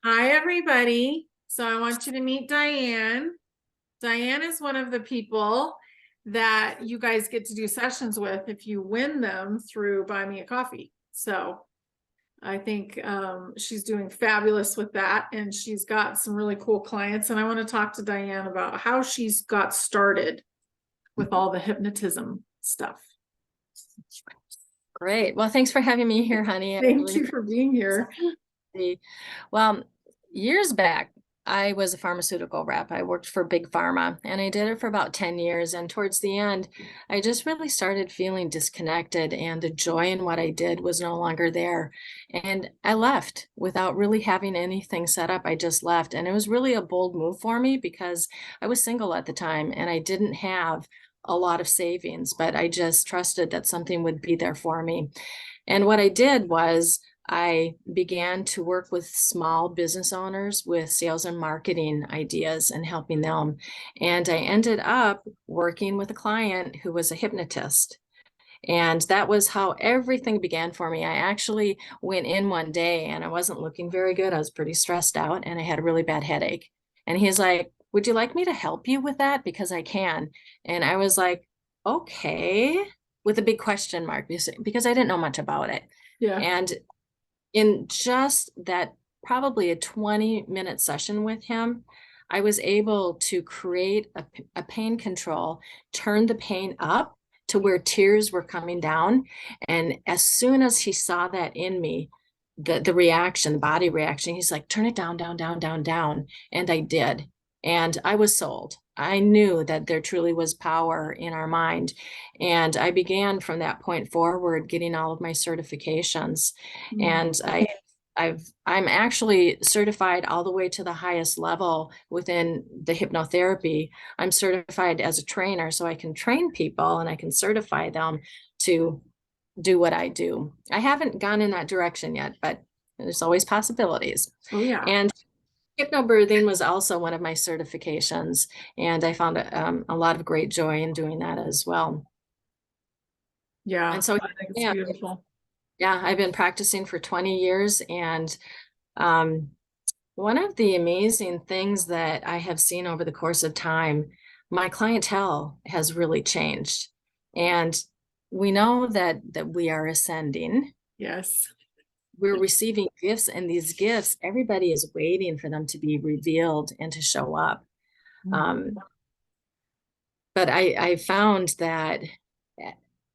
Hi, everybody. So I want you to meet Dianne. Dianne is one of the people that you guys get to do sessions with if you win them through Buy Me a Coffee. So I think she's doing fabulous with that, and she's got some really cool clients. And I want to talk to Dianne about how she's got started with all the hypnotism stuff. Great. Well, thanks for having me here, honey. I Thank really you for being here. appreciate it. Well, years back, I was a pharmaceutical rep. I worked for Big Pharma and I did it for about 10 years. And towards the end, I just really started feeling disconnected and the joy in what I did was no longer there. And I left without really having anything set up. I just left. And it was really a bold move for me because I was single at the time and I didn't have a lot of savings, but I just trusted that something would be there for me. And what I did was I began to work with small business owners with sales and marketing ideas and helping them. And I ended up working with a client who was a hypnotist. And that was how everything began for me. I actually went in one day and I wasn't looking very good. I was pretty stressed out and I had a really bad headache. And he's like, "Would you like me to help you with that? Because I can." And I was like, "Okay," with a big question mark because I didn't know much about it. Yeah. And in just that, probably a 20-minute session with him, I was able to create a pain control, turn the pain up to where tears were coming down. And as soon as he saw that in me, the reaction, the body reaction, he's like, "Turn it down, down, down, down, down." And I did. And I was sold. I knew that there truly was power in our mind. And I began from that point forward getting all of my certifications. Mm. And I'm actually certified all the way to the highest level within the hypnotherapy. I'm certified as a trainer, so I can train people and I can certify them to do what I do. I haven't gone in that direction yet, but there's always possibilities. Oh, yeah. And hypnobirthing was also one of my certifications, and I found a lot of great joy in doing that as well. Yeah. And so, I think it's yeah, beautiful. yeah, I've been practicing for 20 years, and um, one of the amazing things that I have seen over the course of time, my clientele has really changed. And we know that we are ascending. Yes. We're receiving gifts, and these gifts, everybody is waiting for them to be revealed and to show up. Mhm. Um, but I found that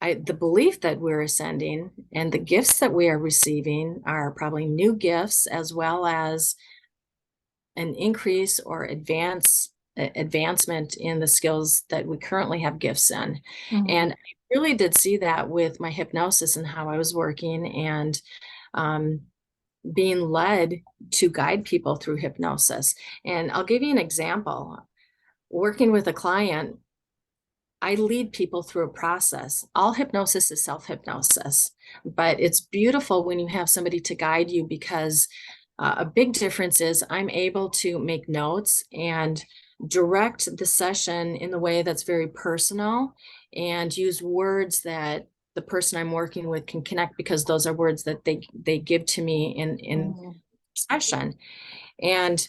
the belief that we're ascending and the gifts that we are receiving are probably new gifts as well as an increase or advancement in the skills that we currently have gifts in. Mhm. And I really did see that with my hypnosis and how I was working and um, being led to guide people through hypnosis. And I'll give you an example. Working with a client, I lead people through a process. All hypnosis is self-hypnosis, but it's beautiful when you have somebody to guide you because a big difference is I'm able to make notes and direct the session in the way that's very personal and use words that the person I'm working with can connect because those are words that they give to me in Mhm. session. And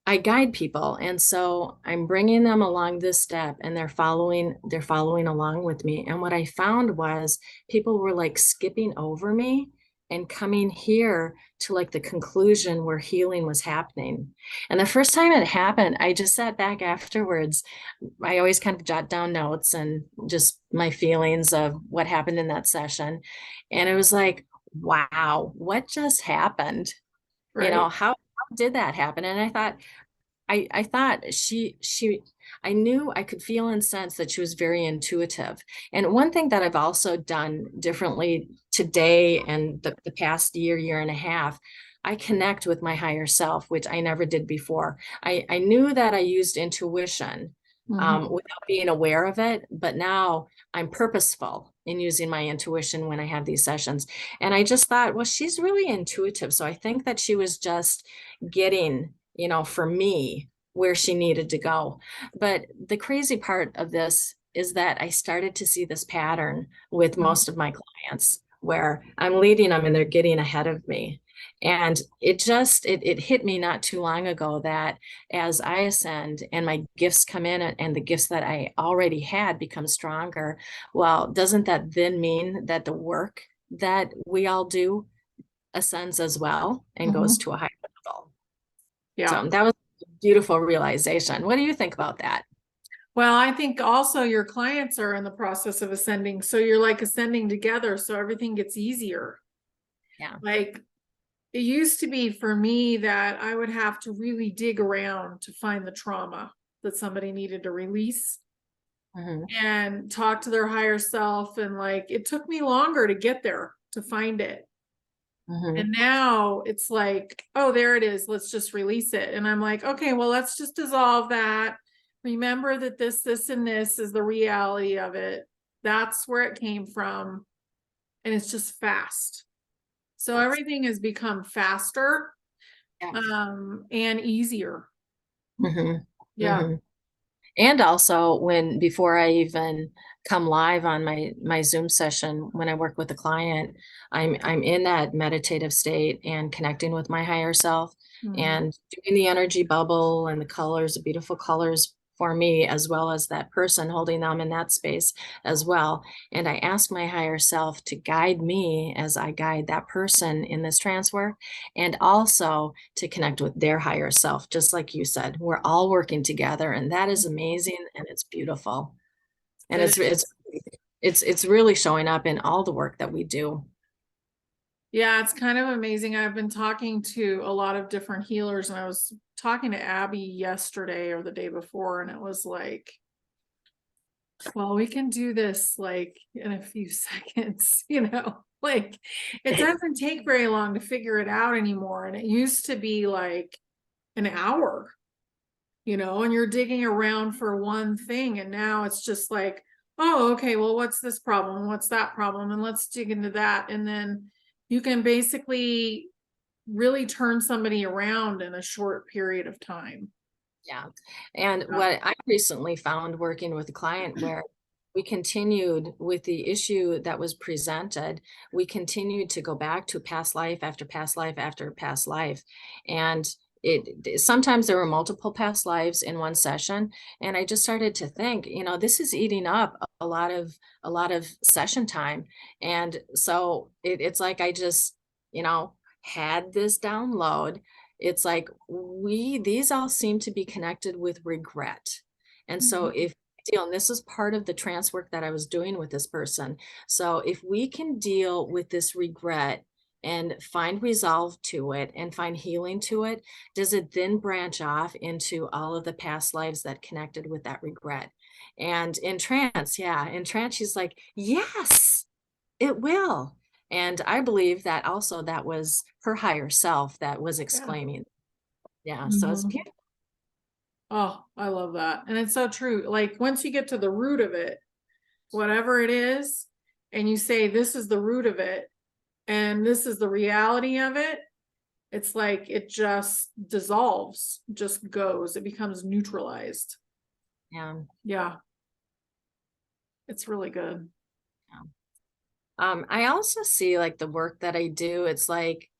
I guide people. And so I'm bringing them along this step and they're following along with me. And what I found was people were like skipping over me and coming here to like the conclusion where healing was happening. And the first time it happened, I just sat back afterwards. I always kind of jot down notes and just my feelings of what happened in that session. And it was like, wow, what just happened? Right. How did that happen? And I thought I knew I could feel and sense that she was very intuitive. And one thing that I've also done differently today and the past year and a half, I connect with my higher self, which I never did before. I knew that I used intuition Mhm. without being aware of it, but now I'm purposeful in using my intuition when I have these sessions. And I just thought, well, she's really intuitive. So I think that she was just getting, for me, where she needed to go. But the crazy part of this is that I started to see this pattern with Mhm. most of my clients where I'm leading them and they're getting ahead of me. And it hit me not too long ago that as I ascend and my gifts come in and the gifts that I already had become stronger, well, doesn't that then mean that the work that we all do ascends as well and goes Mhm. to a higher level? Yeah. So that was a beautiful realization. What do you think about that? Well, I think also your clients are in the process of ascending. So you're like ascending together. So everything gets easier. Yeah. Like it used to be for me that I would have to really dig around to find the trauma that somebody needed to release Hmm. and talk to their higher self. And like it took me longer to get there to find it. Hmm. And now it's like, oh, there it is. Let's just release it. And I'm like, okay, well, let's just dissolve that. Remember that this, and this is the reality of it. That's where it came from. And it's just fast. So Yes. everything has become faster, Yeah. and easier. Hmm. Yeah. Hmm. And also when before I even come live on my Zoom session, when I work with a client, I'm in that meditative state and connecting with my higher self Mhm. and doing the energy bubble and the colors, the beautiful colors for me, as well as that person holding them in that space as well. And I ask my higher self to guide me as I guide that person in this trance work, and also to connect with their higher self. Just like you said, we're all working together, and that is amazing and it's beautiful. And It is. it's really showing up in all the work that we do. Yeah, it's kind of amazing. I've been talking to a lot of different healers, and I was talking to Abby yesterday or the day before, and it was like, well, we can do this like in a few seconds, like it doesn't take very long to figure it out anymore. And it used to be like an hour, and you're digging around for one thing. And now it's just like, oh, okay, well, what's this problem? What's that problem? And let's dig into that. And then you can basically really turn somebody around in a short period of time. Yeah. And Yeah. what I recently found working with a client where we continued with the issue that was presented, we continued to go back to past life after past life after past life. And sometimes there were multiple past lives in one session. And I just started to think, this is eating up a lot of session time. And so it's like I just, had this download. It's like these all seem to be connected with regret. And so Mhm. if deal, and this is part of the trance work that I was doing with this person. So if we can deal with this regret and find resolve to it and find healing to it, does it then branch off into all of the past lives that connected with that regret? And in trance, yeah, in trance, she's like, yes, it will. And I believe that also that was her higher self that was Yeah. exclaiming. Yeah, so it's Mhm. beautiful. Oh, I love that. And it's so true. Like once you get to the root of it, whatever it is, and you say, this is the root of it, and this is the reality of it, it's like it just dissolves, just goes, it becomes neutralized. Yeah, Yeah, it's really good. yeah. I also see like the work that I do, it's like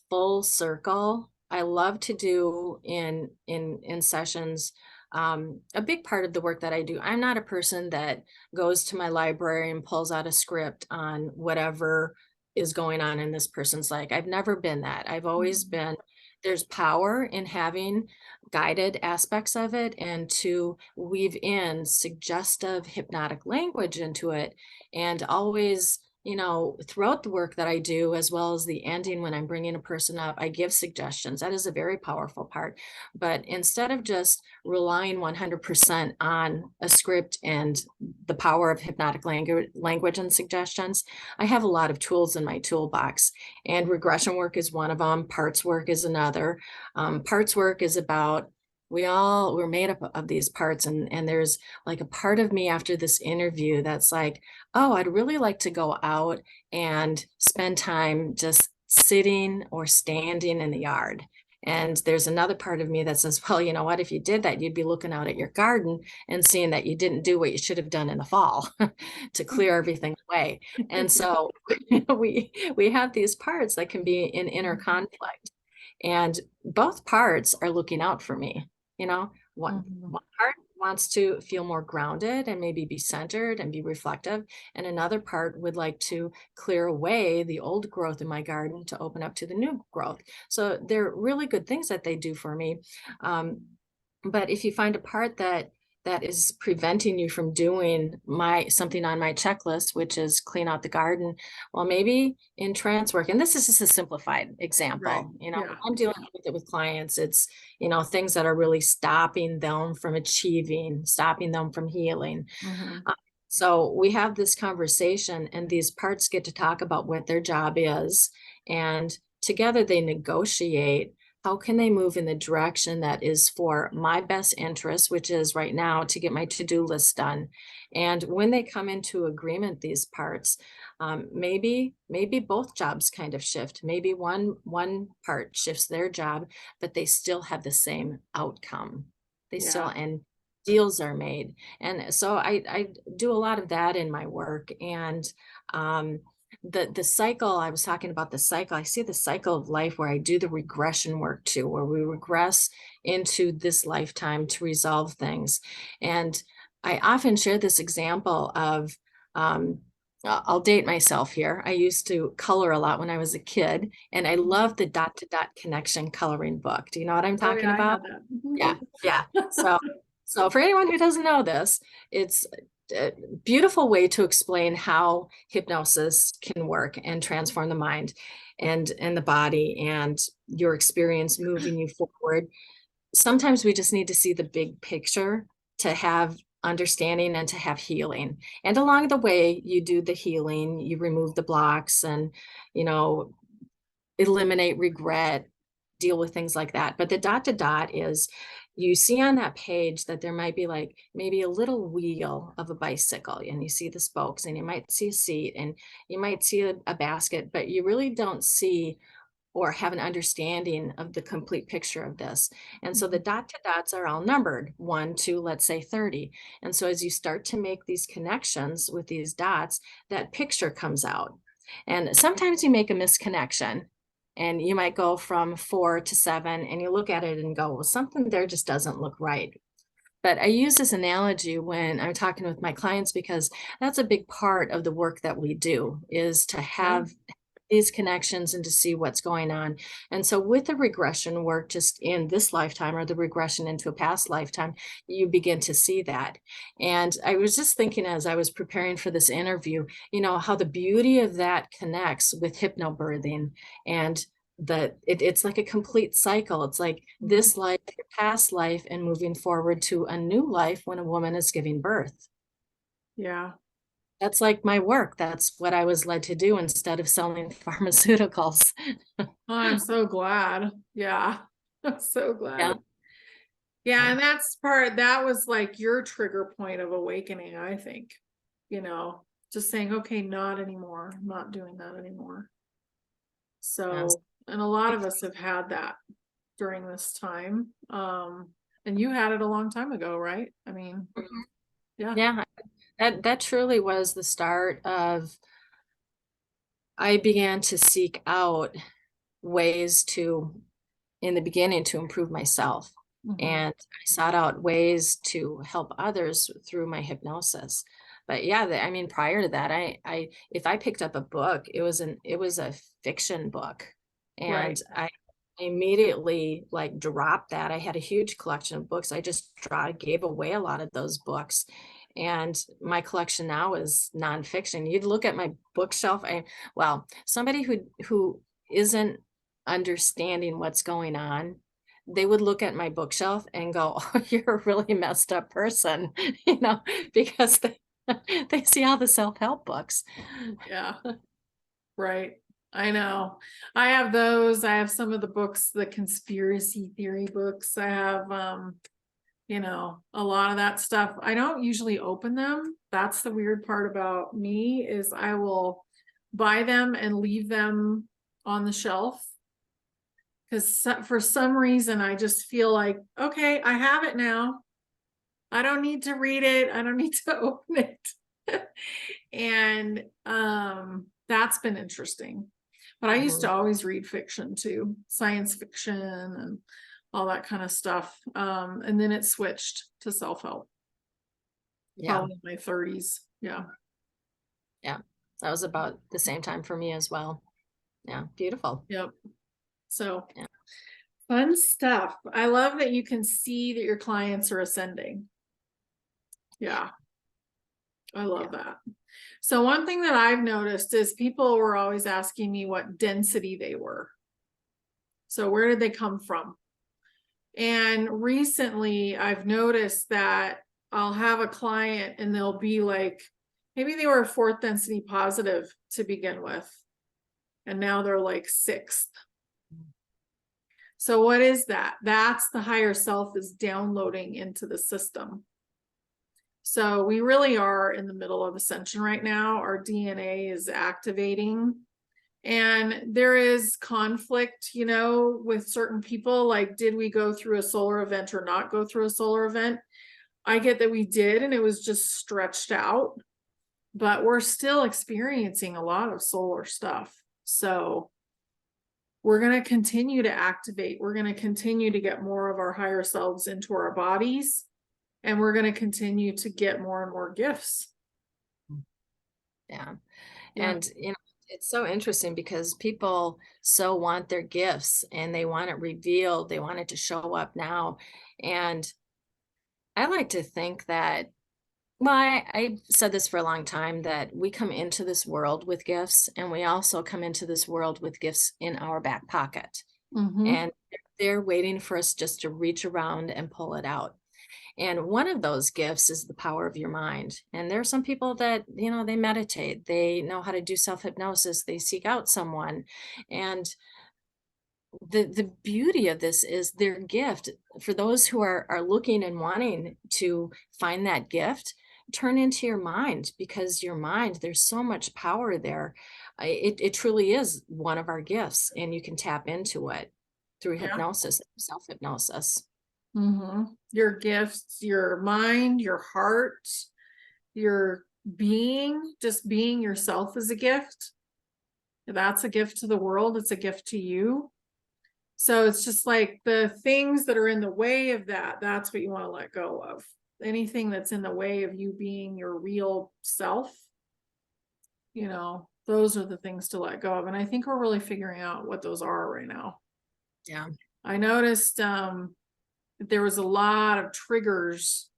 full circle. I love to do in sessions. A big part of the work that I do, I'm not a person that goes to my library and pulls out a script on whatever is going on in this person's life. I've never been that. I've always Mhm. been, there's power in having guided aspects of it and to weave in suggestive hypnotic language into it, and always, throughout the work that I do, as well as the ending when I'm bringing a person up, I give suggestions. That is a very powerful part. But instead of just relying 100% on a script and the power of hypnotic language and suggestions, I have a lot of tools in my toolbox. And regression work is one of them. Parts work is another. Parts work is about, we're made up of these parts, and there's like a part of me after this interview that's like, oh, I'd really like to go out and spend time just sitting or standing in the yard. And there's another part of me that says, well, you know what, if you did that, you'd be looking out at your garden and seeing that you didn't do what you should have done in the fall to clear everything away. And so we have these parts that can be in inner conflict. And both parts are looking out for me. One part wants to feel more grounded and maybe be centered and be reflective. And another part would like to clear away the old growth in my garden to open up to the new growth. So they're really good things that they do for me. But if you find a part that is preventing you from doing something on my checklist, which is clean out the garden, well, maybe in trance work, and this is just a simplified example, Right. when I'm dealing with it with clients, it's, things that are really stopping them from achieving, stopping them from healing. Mhm. So we have this conversation, and these parts get to talk about what their job is, and together they negotiate how can they move in the direction that is for my best interest, which is right now to get my to-do list done. And when they come into agreement, these parts, maybe both jobs kind of shift. Maybe one part shifts their job, but they still have the same outcome. They still, Yeah. and deals are made. And so I do a lot of that in my work. And the cycle, I was talking about the cycle, I see the cycle of life where I do the regression work too, where we regress into this lifetime to resolve things. And I often share this example of, I'll date myself here. I used to color a lot when I was a kid, and I love the dot to dot connection coloring book. Do you know what I'm Oh talking yeah, I about? have that. Yeah, yeah. So for anyone who doesn't know this, it's a beautiful way to explain how hypnosis can work and transform the mind and the body and your experience moving you forward. Sometimes we just need to see the big picture to have understanding and to have healing. And along the way, you do the healing, you remove the blocks and, you know, eliminate regret, deal with things like that. But the dot to dot is, you see on that page that there might be like maybe a little wheel of a bicycle, and you see the spokes, and you might see a seat, and you might see a basket, but you really don't see or have an understanding of the complete picture of this. And so the dot to dots are all numbered 1 to, let's say, 30. And so as you start to make these connections with these dots, that picture comes out. And sometimes you make a misconnection, and you might go from 4 to 7, and you look at it and go, well, something there just doesn't look right. But I use this analogy when I'm talking with my clients, because that's a big part of the work that we do, is to Yeah. have these connections and to see what's going on. And so with the regression work, just in this lifetime or the regression into a past lifetime, you begin to see that. And I was just thinking as I was preparing for this interview, how the beauty of that connects with hypnobirthing, and it's like a complete cycle. It's like this life, past life, and moving forward to a new life when a woman is giving birth. Yeah. That's like my work. That's what I was led to do instead of selling pharmaceuticals. Oh, I'm so glad. Yeah. I'm so Yeah. glad. Yeah, and that was like your trigger point of awakening, I think. Just saying, okay, not anymore. I'm not doing that anymore. Yes. So, and a lot of us have had that during this time. And you had it a long time ago, right? I mean, Mhm. yeah. Yeah. That truly was the start of, I began to seek out ways to, in the beginning, to improve myself. Mhm. And I sought out ways to help others through my hypnosis. But yeah, I mean, prior to that, if I picked up a book, it was a fiction book. And Right. I immediately like dropped that. I had a huge collection of books. I just gave away a lot of those books. And my collection now is nonfiction. You'd look at my bookshelf. Well, somebody who isn't understanding what's going on, they would look at my bookshelf and go, oh, you're a really messed up person, because they see all the self-help books. Yeah. Right. I know. I have those. I have some of the books, the conspiracy theory books. I have a lot of that stuff. I don't usually open them. That's the weird part about me, is I will buy them and leave them on the shelf because for some reason I just feel like, okay, I have it now. I don't need to read it. I don't need to open it. And that's been interesting. But I used to always read fiction too, science fiction and all that kind of stuff. And then it switched to self-help. Yeah. Probably in my 30s. Yeah. Yeah. That was about the same time for me as well. Yeah. Beautiful. Yep. So Yeah. fun stuff. I love that you can see that your clients are ascending. Yeah. I love that. So one thing that I've noticed is people were always asking me what density they were. So where did they come from? And recently I've noticed that I'll have a client and they'll be like, maybe they were fourth density positive to begin with. And now they're like sixth. So what is that? That's the higher self is downloading into the system. So we really are in the middle of ascension right now. Our DNA is activating. And there is conflict, you know, with certain people. Like, did we go through a solar event or not go through a solar event? I get that we did, and it was just stretched out, but we're still experiencing a lot of solar stuff. So we're going to continue to activate. We're going to continue to get more of our higher selves into our bodies, and we're going to continue to get more and more gifts. Yeah. Yeah. And, it's so interesting because people so want their gifts and they want it revealed. They want it to show up now. And I like to think that, well, I said this for a long time, that we come into this world with gifts, and we also come into this world with gifts in our back pocket. Mm-hmm. And they're waiting for us just to reach around and pull it out. And one of those gifts is the power of your mind. And there are some people that, they meditate, they know how to do self-hypnosis, they seek out someone. And the beauty of this is their gift for those who are looking and wanting to find that gift. Turn into your mind, because your mind, there's so much power there. It truly is one of our gifts, and you can tap into it through Yeah. hypnosis, self-hypnosis. Mm-hmm. Your gifts, your mind, your heart, your being, just being yourself is a gift. That's a gift to the world. It's a gift to you. So it's just like the things that are in the way of that, that's what you want to let go of. Anything that's in the way of you being your real self, those are the things to let go of. And I think we're really figuring out what those are right now. Yeah. I noticed there was a lot of triggers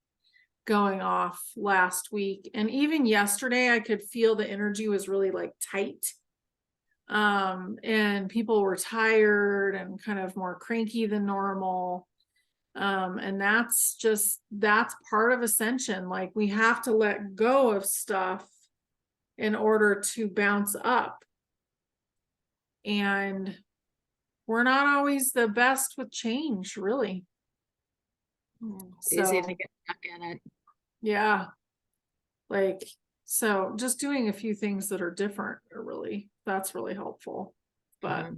going off last week, and even yesterday I could feel the energy was really like tight, and people were tired and kind of more cranky than normal, and that's part of ascension. Like, we have to let go of stuff in order to bounce up, and we're not always the best with change, really. It's easy to So get stuck in it. yeah, like, so just doing a few things that are different that's really helpful. But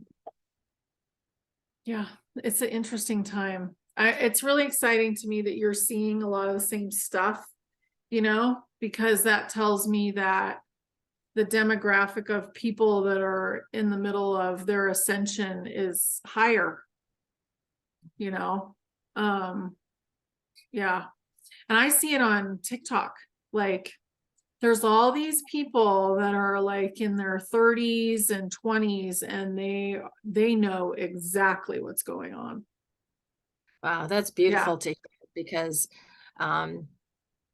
yeah, it's an interesting time. It's really exciting to me that you're seeing a lot of the same stuff, because that tells me that the demographic of people that are in the middle of their ascension is higher, yeah. And I see it on TikTok. Like, there's all these people that are like in their 30s and 20s, and they know exactly what's going on. Wow, that's Yeah. beautiful to hear, because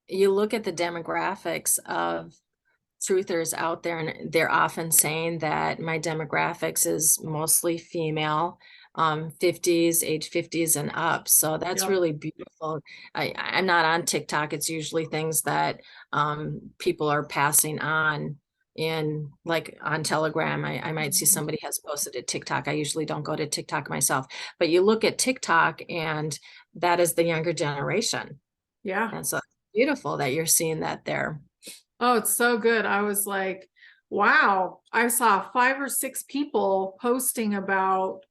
you look at the demographics of truthers out there, and they're often saying that my demographics is mostly female, 50s, age 50s and up. So that's Yep. really beautiful. I'm not on TikTok. It's usually things that people are passing on in, like, on Telegram. I might see somebody has posted a TikTok. I usually don't go to TikTok myself, but you look at TikTok and that is the younger generation. Yeah. And so it's beautiful that you're seeing that there. Oh, it's so good. I was like, wow, I saw 5 or 6 people posting about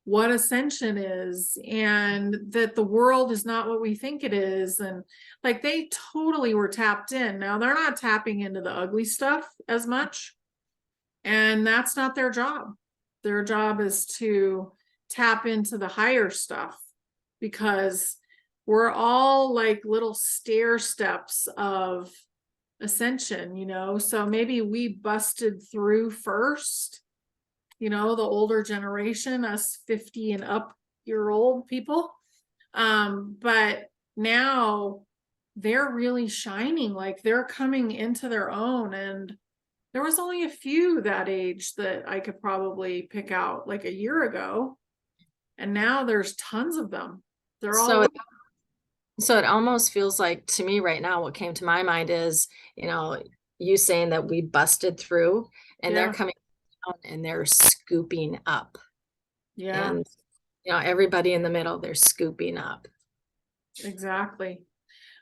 what ascension is, and that the world is not what we think it is. And like they totally were tapped in. Now they're not tapping into the ugly stuff as much, and that's not their job. Their job is to tap into the higher stuff, because we're all like little stair steps of ascension, you know. So maybe we busted through first, you know, the older generation, us 50 and up year old people. But now they're really shining, like they're coming into their own. And there was only a few that age that I could probably pick out like a year ago. And now there's tons of them. They're all, So it almost feels like to me right now, what came to my mind is, you saying that we busted through and they're yeah, coming down and they're scooping up. yeah, And, everybody in the middle, they're scooping up. exactly.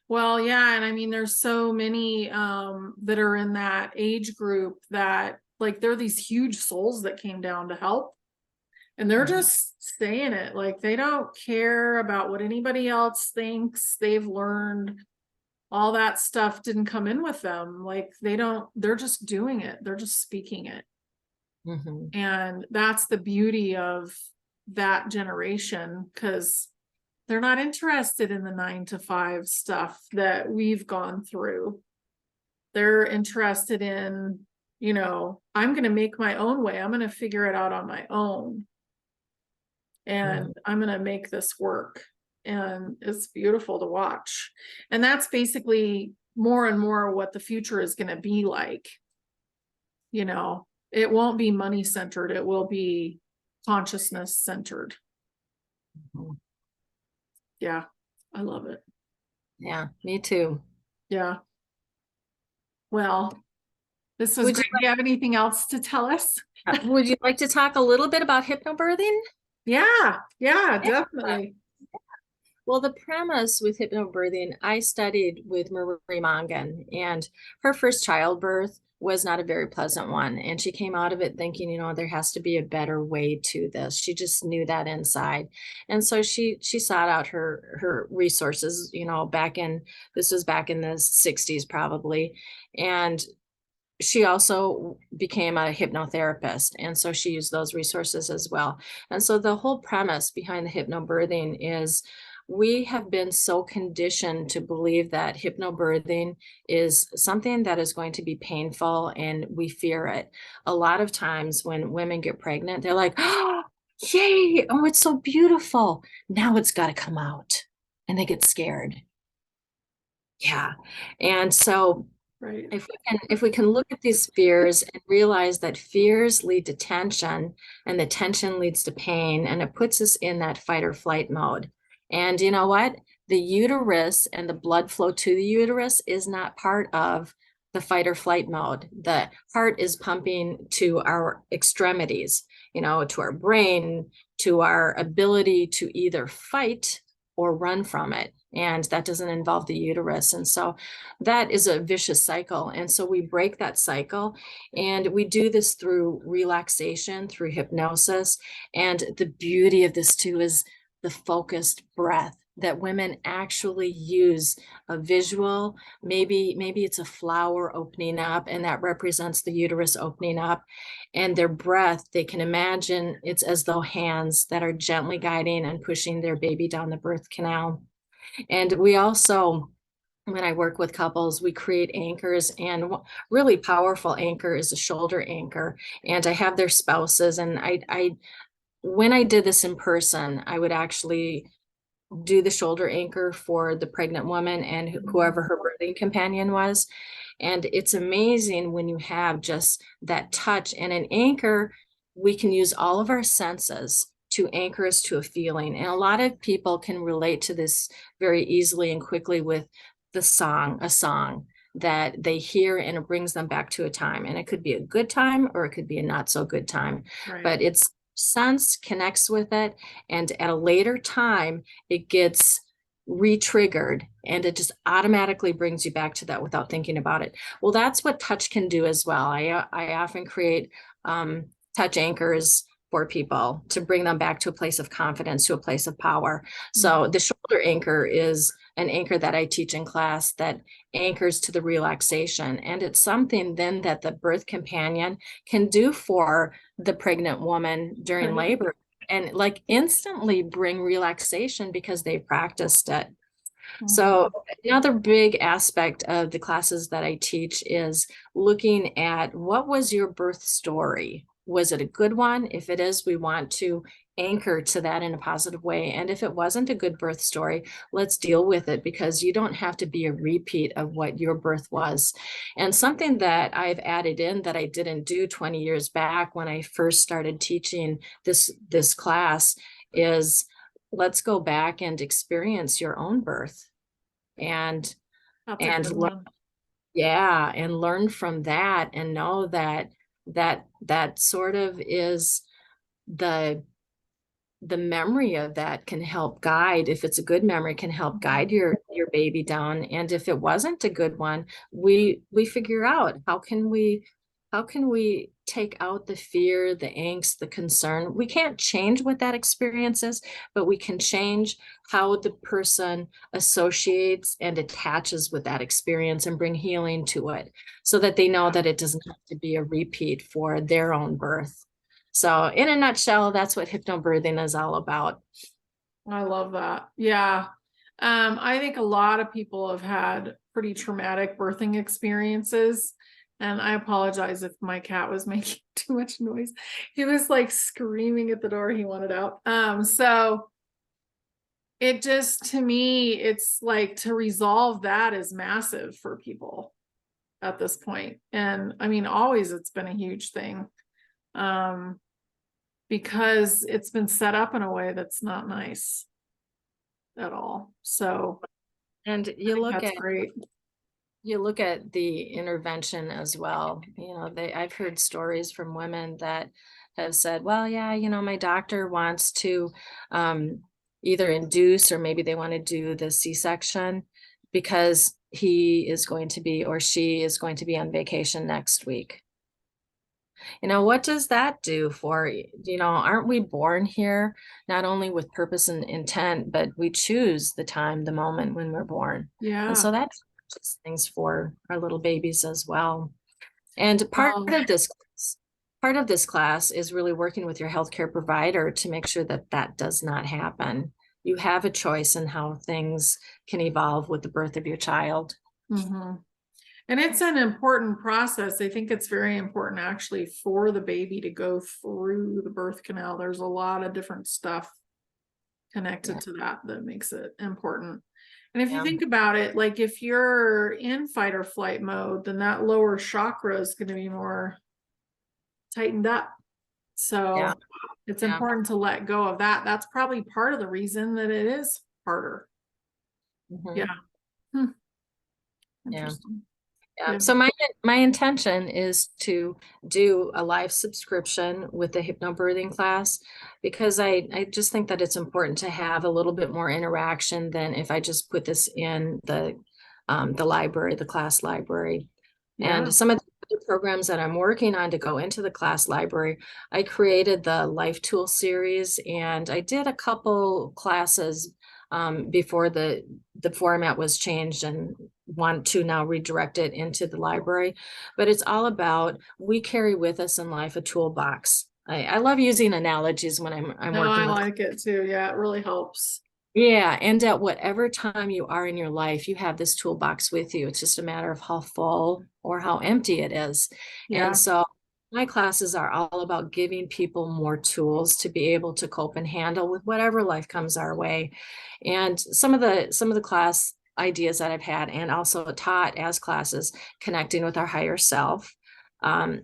Well, yeah, and I mean, there's so many that are in that age group that like they're these huge souls that came down to help, and they're just saying it like they don't care about what anybody else thinks. They've learned all that stuff didn't come in with them. Like they don't, they're just doing it. They're just speaking it. Mm-hmm. And that's the beauty of that generation, because they're not interested in the 9 to 5 stuff that we've gone through. They're interested in, you know, I'm going to make my own way. I'm going to figure it out on my own. And I'm going to make this work. And it's beautiful to watch. And that's basically more and more what the future is going to be like. You know, it won't be money centered. It will be consciousness centered. Mm-hmm. Yeah. I love it. Yeah, me too. Yeah. Well, this was Would great. Do you have anything else to tell us? would you like to talk a little bit about hypnobirthing? Yeah, yeah, Yeah. definitely. Well, the premise with hypnobirthing, I studied with Marie Mongan, and her first childbirth was not a very pleasant one. And she came out of it thinking, there has to be a better way to this. She just knew that inside. And so she sought out her resources, this was back in the 60s probably. And she also became a hypnotherapist. And so she used those resources as well. And so the whole premise behind the hypnobirthing is we have been so conditioned to believe that hypnobirthing is something that is going to be painful and we fear it. A lot of times when women get pregnant, they're like, oh, yay, oh, it's so beautiful. Now it's got to come out. And they get scared. Yeah. And so Right. if we can look at these fears and realize that fears lead to tension and the tension leads to pain, and it puts us in that fight or flight mode. And you know what? The uterus and the blood flow to the uterus is not part of the fight or flight mode. The heart is pumping to our extremities, to our brain, to our ability to either fight or run from it. And that doesn't involve the uterus. And so that is a vicious cycle. And so we break that cycle, and we do this through relaxation, through hypnosis. And the beauty of this too is the focused breath that women actually use a visual. Maybe it's a flower opening up, and that represents the uterus opening up. And their breath, they can imagine it's as though hands that are gently guiding and pushing their baby down the birth canal. And we also, when I work with couples, we create anchors, and really powerful anchor is a shoulder anchor. And I have their spouses, and when I did this in person, I would actually do the shoulder anchor for the pregnant woman and whoever her birthing companion was. And it's amazing when you have just that touch. And an anchor, we can use all of our senses to anchor us to a feeling. And a lot of people can relate to this very easily and quickly with a song that they hear, and it brings them back to a time. And it could be a good time or it could be a not so good time. Right. But it's sense connects with it. And at a later time, it gets re-triggered, and it just automatically brings you back to that without thinking about it. Well, that's what touch can do as well. I often create touch anchors for people to bring them back to a place of confidence, to a place of power. So the shoulder anchor is an anchor that I teach in class that anchors to the relaxation. And it's something then that the birth companion can do for the pregnant woman during Right. labor and like instantly bring relaxation because they practiced it. So another big aspect of the classes that I teach is looking at what was your birth story? Was it a good one? If it is, we want to anchor to that in a positive way. And if it wasn't a good birth story, let's deal with it because you don't have to be a repeat of what your birth was. And something that I've added in that I didn't do 20 years back when I first started teaching this class is let's go back and experience your own birth and That's a and good learn, one. yeah, and learn from that and know that that sort of is the the memory of that can help guide, if it's a good memory, can help guide your baby down. And if it wasn't a good one, we figure out how can we take out the fear, the angst, the concern. We can't change what that experience is, but we can change how the person associates and attaches with that experience and bring healing to it so that they know that it doesn't have to be a repeat for their own birth. So in a nutshell, that's what hypnobirthing is all about. I love that. Yeah. I think a lot of people have had pretty traumatic birthing experiences. And I apologize if my cat was making too much noise. He was like screaming at the door. He wanted out. So it just, to me, it's like to resolve that is massive for people at this point. And I mean, always it's been a huge thing. Because it's been set up in a way that's not nice at all. So And I think that's great. you look at the intervention as well. I've heard stories from women that have said, well, yeah, my doctor wants to either induce or maybe they want to do the C-section because he is going to be or she is going to be on vacation next week. What does that do for, aren't we born here not only with purpose and intent, but we choose the time, the moment when we're born. And Yeah. so that changes things for our little babies as well. And Oh, part of this class is really working with your healthcare provider to make sure that that does not happen. You have a choice in how things can evolve with the birth of your child. mhm. And it's an important process. I think it's very important actually for the baby to go through the birth canal. There's a lot of different stuff connected Yeah. to that that makes it important. And if you Yeah. think about it, like if you're in fight or flight mode, then that lower chakra is going to be more tightened up. Yeah. So it's Yeah. important to let go of that. That's probably part of the reason that it is harder. Mhm. Yeah. Hmm. Yeah. Interesting. Yeah. Yeah. So my intention is to do a live subscription with the hypnobirthing class because I just think that it's important to have a little bit more interaction than if I just put this in the library, the class library. Yeah. And some of the other programs that I'm working on to go into the class library, I created the Life Tool series and I did a couple classes before the format was changed and want to now redirect it into the library. But it's all about we carry with us in life a toolbox. I love using analogies when I'm No, I working with. like it too. Yeah, it really helps. Yeah, and at whatever time you are in your life, you have this toolbox with you. It's just a matter of how full or how empty it is. And Yeah. so my classes are all about giving people more tools to be able to cope and handle with whatever life comes our way. And some of the class ideas that I've had and also taught as classes, connecting with our higher self. Um,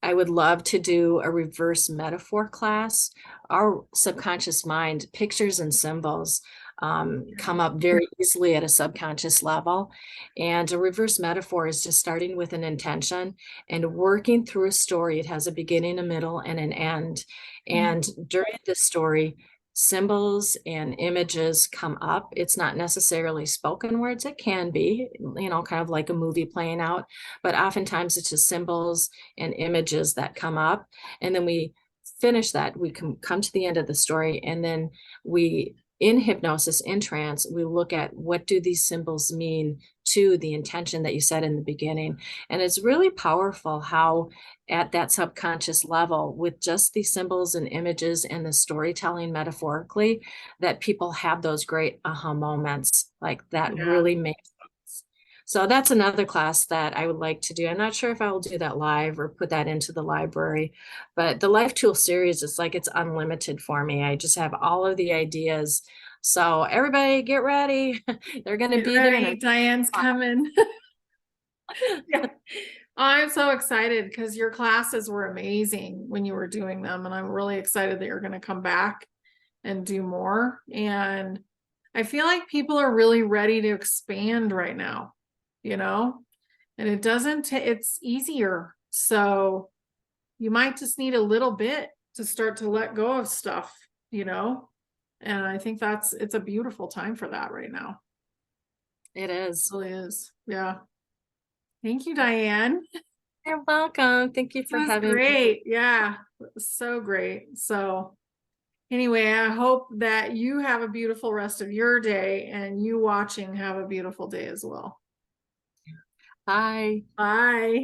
I would love to do a reverse metaphor class. Our subconscious mind, pictures and symbols come up very easily at a subconscious level. And a reverse metaphor is just starting with an intention and working through a story. It has a beginning, a middle, and an end. And during this story, symbols and images come up. It's not necessarily spoken words. It can be, kind of like a movie playing out, but oftentimes it's just symbols and images that come up. And then we finish that, we can come to the end of the story, and then we, in hypnosis, in trance, we look at what do these symbols mean to the intention that you said in the beginning. And it's really powerful how at that subconscious level, with just these symbols and images and the storytelling metaphorically, that people have those great aha moments. Like that Yeah. really makes sense. So that's another class that I would like to do. I'm not sure if I will do that live or put that into the library, but the Life Tool series is like it's unlimited for me. I just have all of the ideas. So everybody get ready. They're going to Get be there. ready, Diane's coming. Yeah. I'm so excited because your classes were amazing when you were doing them. And I'm really excited that you're going to come back and do more. And I feel like people are really ready to expand right now, you know, and it doesn't, it's easier. So you might just need a little bit to start to let go of stuff, you know, and I think it's a beautiful time for that right now. It is. It really is. Yeah. Thank you, Dianne. You're welcome. Thank you This for was having me. great. Yeah. It was so great. So anyway, I hope that you have a beautiful rest of your day and you watching have a beautiful day as well. Bye. Bye.